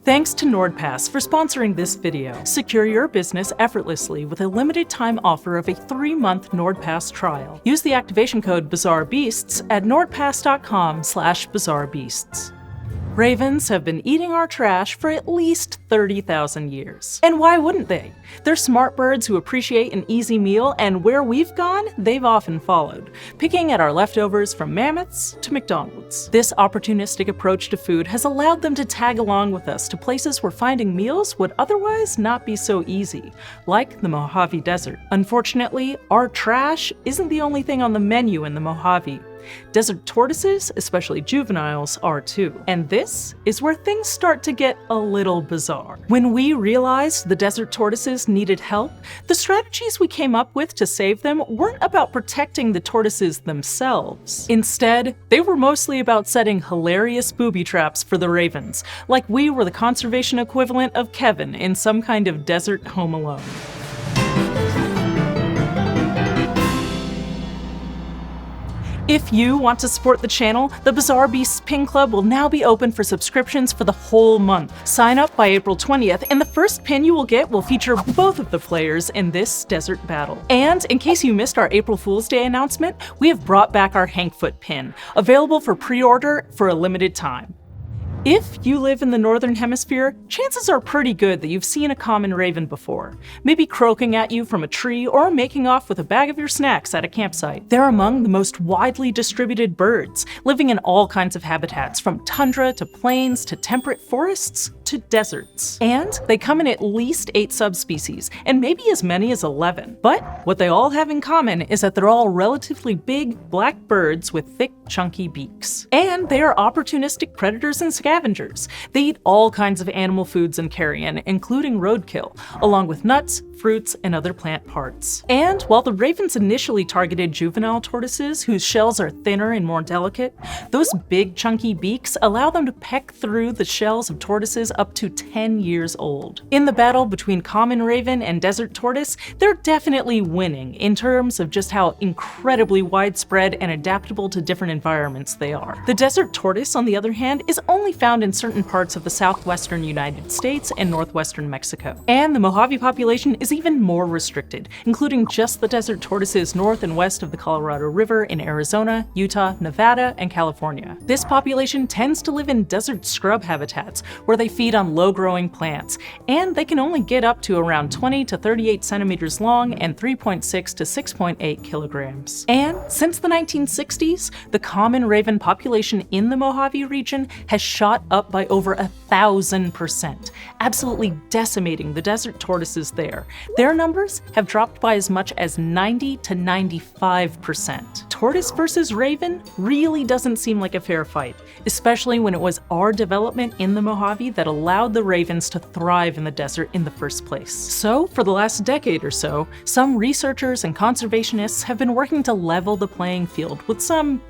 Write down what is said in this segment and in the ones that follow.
Thanks to Nordpass for sponsoring this video. Secure your business effortlessly with a limited time offer of a 3-month Nordpass trial. Use the activation code BizarreBeasts at nordpass.com/bizarrebeasts. Ravens have been eating our trash for at least 30,000 years. And why wouldn't they? They're smart birds who appreciate an easy meal, and where we've gone, they've often followed, picking at our leftovers from mammoths to McDonald's. This opportunistic approach to food has allowed them to tag along with us to places where finding meals would otherwise not be so easy, like the Mojave Desert. Unfortunately, our trash isn't the only thing on the menu in the Mojave. Desert tortoises, especially juveniles, are too. And this is where things start to get a little bizarre. When we realized the desert tortoises needed help, the strategies we came up with to save them weren't about protecting the tortoises themselves. Instead, they were mostly about setting hilarious booby traps for the ravens, like we were the conservation equivalent of Kevin in some kind of desert Home Alone. If you want to support the channel, the Bizarre Beasts Pin Club will now be open for subscriptions for the whole month. Sign up by April 20th, and the first pin you will get will feature both of the players in this desert battle. And in case you missed our April Fool's Day announcement, we have brought back our Hankfoot pin, available for pre-order for a limited time. If you live in the Northern Hemisphere, chances are pretty good that you've seen a common raven before, maybe croaking at you from a tree or making off with a bag of your snacks at a campsite. They're among the most widely distributed birds, living in all kinds of habitats, from tundra to plains to temperate forests to deserts. And they come in at least 8 subspecies, and maybe as many as 11. But what they all have in common is that they're all relatively big, black birds with thick, chunky beaks. And they are opportunistic predators and scavengers. They eat all kinds of animal foods and carrion, including roadkill, along with nuts, fruits, and other plant parts. And while the ravens initially targeted juvenile tortoises, whose shells are thinner and more delicate, those big, chunky beaks allow them to peck through the shells of tortoises up to 10 years old. In the battle between common raven and desert tortoise, they're definitely winning in terms of just how incredibly widespread and adaptable to different environments they are. The desert tortoise, on the other hand, is only found in certain parts of the southwestern United States and northwestern Mexico. And the Mojave population is even more restricted, including just the desert tortoises north and west of the Colorado River in Arizona, Utah, Nevada, and California. This population tends to live in desert scrub habitats, where they feed on low-growing plants, and they can only get up to around 20 to 38 centimeters long and 3.6 to 6.8 kilograms. And since the 1960s, the common raven population in the Mojave region has shot up by over 1,000%, absolutely decimating the desert tortoises there. Their numbers have dropped by as much as 90 to 95%. Tortoise versus raven really doesn't seem like a fair fight, especially when it was our development in the Mojave that allowed the ravens to thrive in the desert in the first place. So, for the last decade or so, some researchers and conservationists have been working to level the playing field with some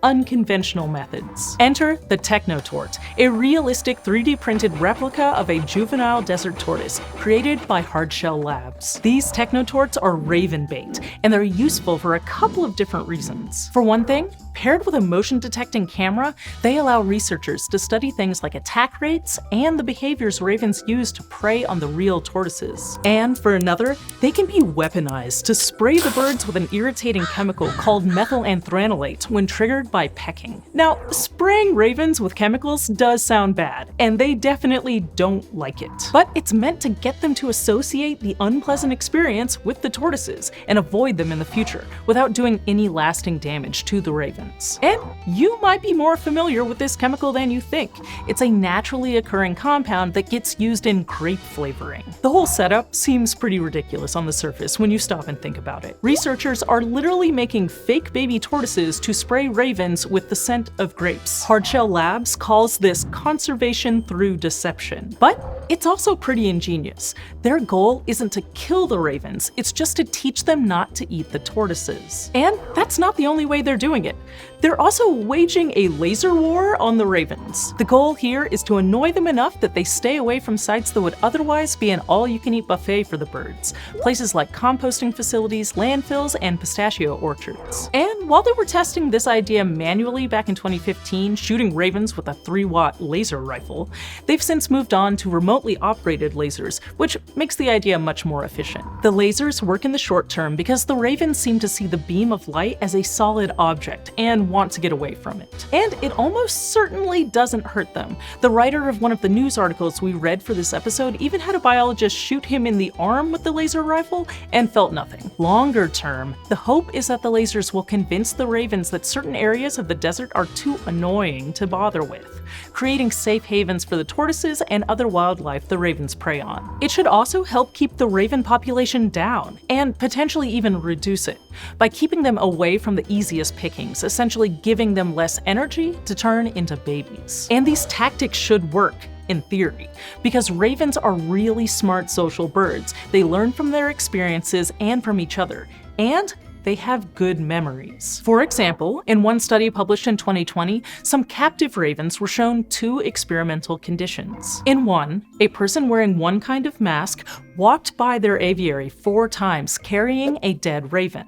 unconventional methods. Enter the Technotort, a realistic 3D printed replica of a juvenile desert tortoise created by Hardshell Labs. These Technotorts are raven bait, and they're useful for a couple of different reasons. For one thing, paired with a motion detecting camera, they allow researchers to study things like attack rates and the behaviors ravens use to prey on the real tortoises. And for another, they can be weaponized to spray the birds with an irritating chemical called methylanthranilate when triggered by pecking. Now, spraying ravens with chemicals does sound bad, and they definitely don't like it. But it's meant to get them to associate the unpleasant experience with the tortoises and avoid them in the future without doing any lasting damage to the ravens. And you might be more familiar with this chemical than you think. It's a naturally occurring compound that gets used in grape flavoring. The whole setup seems pretty ridiculous on the surface when you stop and think about it. Researchers are literally making fake baby tortoises to spray ravens with the scent of grapes. Hardshell Labs calls this conservation through deception. But it's also pretty ingenious. Their goal isn't to kill the ravens, it's just to teach them not to eat the tortoises. And that's not the only way they're doing it. They're also waging a laser war on the ravens. The goal here is to annoy them enough that they stay away from sites that would otherwise be an all-you-can-eat buffet for the birds, places like composting facilities, landfills, and pistachio orchards. And while they were testing this idea manually back in 2015, shooting ravens with a 3-watt laser rifle, they've since moved on to remotely operated lasers, which makes the idea much more efficient. The lasers work in the short term because the ravens seem to see the beam of light as a solid object and want to get away from it. And it almost certainly doesn't hurt them. The writer of one of the news articles we read for this episode even had a biologist shoot him in the arm with the laser rifle and felt nothing. Longer term, the hope is that the lasers will convince the ravens that certain areas of the desert are too annoying to bother with, creating safe havens for the tortoises and other wildlife the ravens prey on. It should also help keep the raven population down, and potentially even reduce it, by keeping them away from the easiest pickings, essentially giving them less energy to turn into babies. And these tactics should work, in theory, because ravens are really smart social birds. They learn from their experiences and from each other, and they have good memories. For example, in one study published in 2020, some captive ravens were shown 2 experimental conditions. In one, a person wearing one kind of mask walked by their aviary 4 times carrying a dead raven.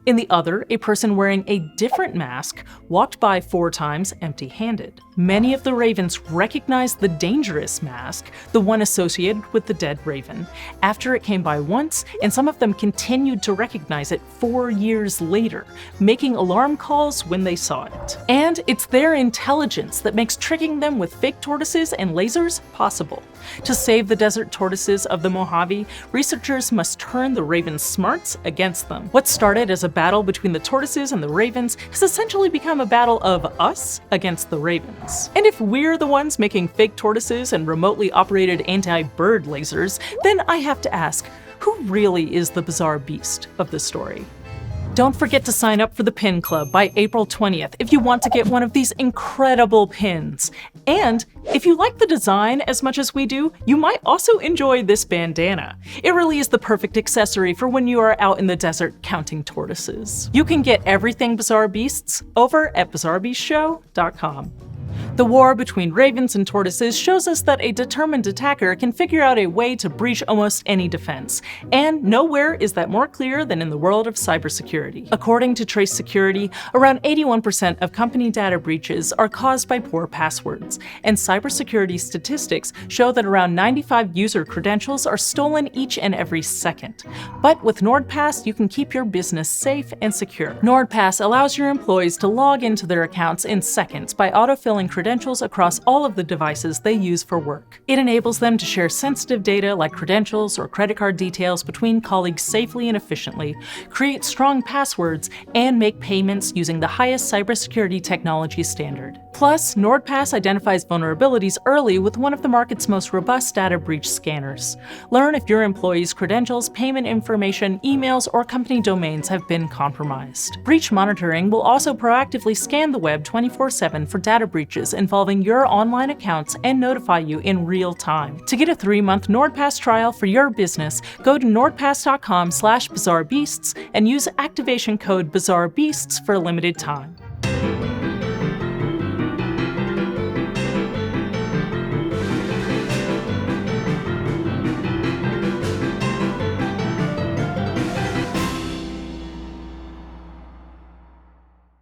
In the other, a person wearing a different mask walked by 4 times empty-handed. Many of the ravens recognized the dangerous mask, the one associated with the dead raven, after it came by once, and some of them continued to recognize it 4 years later, making alarm calls when they saw it. And it's their intelligence that makes tricking them with fake tortoises and lasers possible. To save the desert tortoises of the Mojave, researchers must turn the ravens' smarts against them. What started as a battle between the tortoises and the ravens has essentially become a battle of us against the ravens. And if we're the ones making fake tortoises and remotely operated anti-bird lasers, then I have to ask, who really is the bizarre beast of the story? Don't forget to sign up for the Pin Club by April 20th if you want to get one of these incredible pins. And if you like the design as much as we do, you might also enjoy this bandana. It really is the perfect accessory for when you are out in the desert counting tortoises. You can get everything Bizarre Beasts over at bizarrebeastshow.com. The war between ravens and tortoises shows us that a determined attacker can figure out a way to breach almost any defense, and nowhere is that more clear than in the world of cybersecurity. According to Trace Security, around 81% of company data breaches are caused by poor passwords, and cybersecurity statistics show that around 95 user credentials are stolen each and every second. But with Nordpass, you can keep your business safe and secure. Nordpass allows your employees to log into their accounts in seconds by autofilling credentials across all of the devices they use for work. It enables them to share sensitive data like credentials or credit card details between colleagues safely and efficiently, create strong passwords, and make payments using the highest cybersecurity technology standard. Plus, Nordpass identifies vulnerabilities early with one of the market's most robust data breach scanners. Learn if your employees' credentials, payment information, emails, or company domains have been compromised. Breach monitoring will also proactively scan the web 24/7 for data breaches involving your online accounts and notify you in real time. To get a 3-month Nordpass trial for your business, go to nordpass.com/bizarrebeasts and use activation code bizarrebeasts for a limited time.